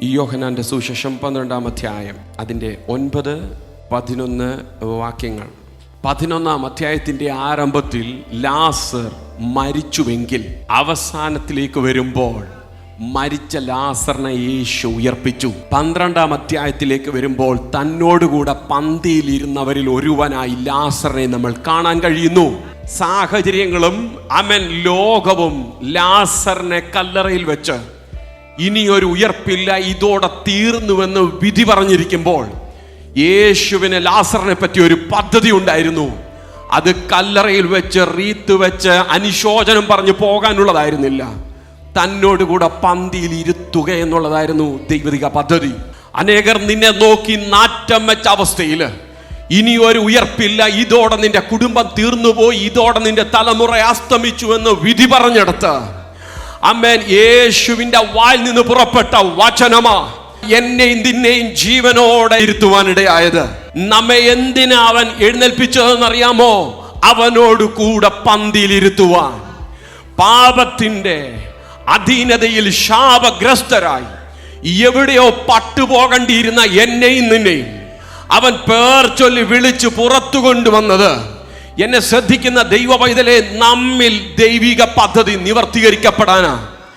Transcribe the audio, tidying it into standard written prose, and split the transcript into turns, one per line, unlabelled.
യോഹന്നാന്റെ സുവിശേഷം 12-ാം അധ്യായം അതിൻ്റെ 9-11 വാക്യങ്ങൾ. 11-ാം അധ്യായത്തിൻ്റെ ആരംഭത്തിൽ ലാസർ മരിച്ചുവെങ്കിൽ അവസാനത്തിലേക്ക് വരുമ്പോൾ മരിച്ച ലാസറിനെ യേശു ഉയർപ്പിച്ചു. 12-ാം അധ്യായത്തിലേക്ക് വരുമ്പോൾ തന്നോടുകൂടെ പന്തിയിലിരുന്നവരിൽ ഒരുവനായി ലാസറിനെ നമ്മൾ കാണാൻ കഴിയുന്നു. സാഹചര്യങ്ങളും ലോകവും ലാസറിനെ കല്ലറയിൽ വെച്ച് ഇനിയൊരു ഉയർപ്പില്ല, ഇതോടെ തീർന്നുവെന്ന് വിധി പറഞ്ഞിരിക്കുമ്പോൾ യേശുവിന് ലാസറിനെ പറ്റി ഒരു പദ്ധതി ഉണ്ടായിരുന്നു. അത് കല്ലറയിൽ വെച്ച് റീത്ത് വെച്ച് അനുശോചനം പറഞ്ഞു പോകാനുള്ളതായിരുന്നില്ല, തന്നോടുകൂടെ പന്തിയിൽ ഇരുത്തുക എന്നുള്ളതായിരുന്നു ദൈവിക പദ്ധതി. അനേകർ നിന്നെ നോക്കി നാറ്റം വെച്ച അവസ്ഥയിൽ ഇനി ഒരു ഉയർപ്പില്ല, ഇതോടെ നിന്റെ കുടുംബം തീർന്നുപോയി, ഇതോടെ നിന്റെ തലമുറ അസ്തമിച്ചു എന്ന് വിധി പറഞ്ഞെടുത്ത് യേശുവിന്റെ വായിൽ നിന്ന് പുറപ്പെട്ട വചനമാ എന്നെയും നിന്നെയും ജീവനോടെ ഇരുത്തുവാനിടയായത്. നമ്മെ എന്തിനാ അവൻ എഴുന്നേൽപ്പിച്ചതെന്നറിയാമോ? അവനോട് കൂടെ പന്തിയിലിരുത്തുവാൻ. പാപത്തിന്റെ അധീനതയിൽ ശാപഗ്രസ്തരായി എവിടെയോ പട്ടുപോകേണ്ടിയിരുന്ന എന്നെയും നിന്നെയും അവൻ പേർ ചൊല്ലി വിളിച്ച് പുറത്തു കൊണ്ടുവന്നത്. എന്നെ ശ്രദ്ധിക്കുന്ന ദൈവ പൈതലെ, നമ്മിൽ ദൈവിക പദ്ധതി നിവർത്തീകരിക്കപ്പെടാനാ.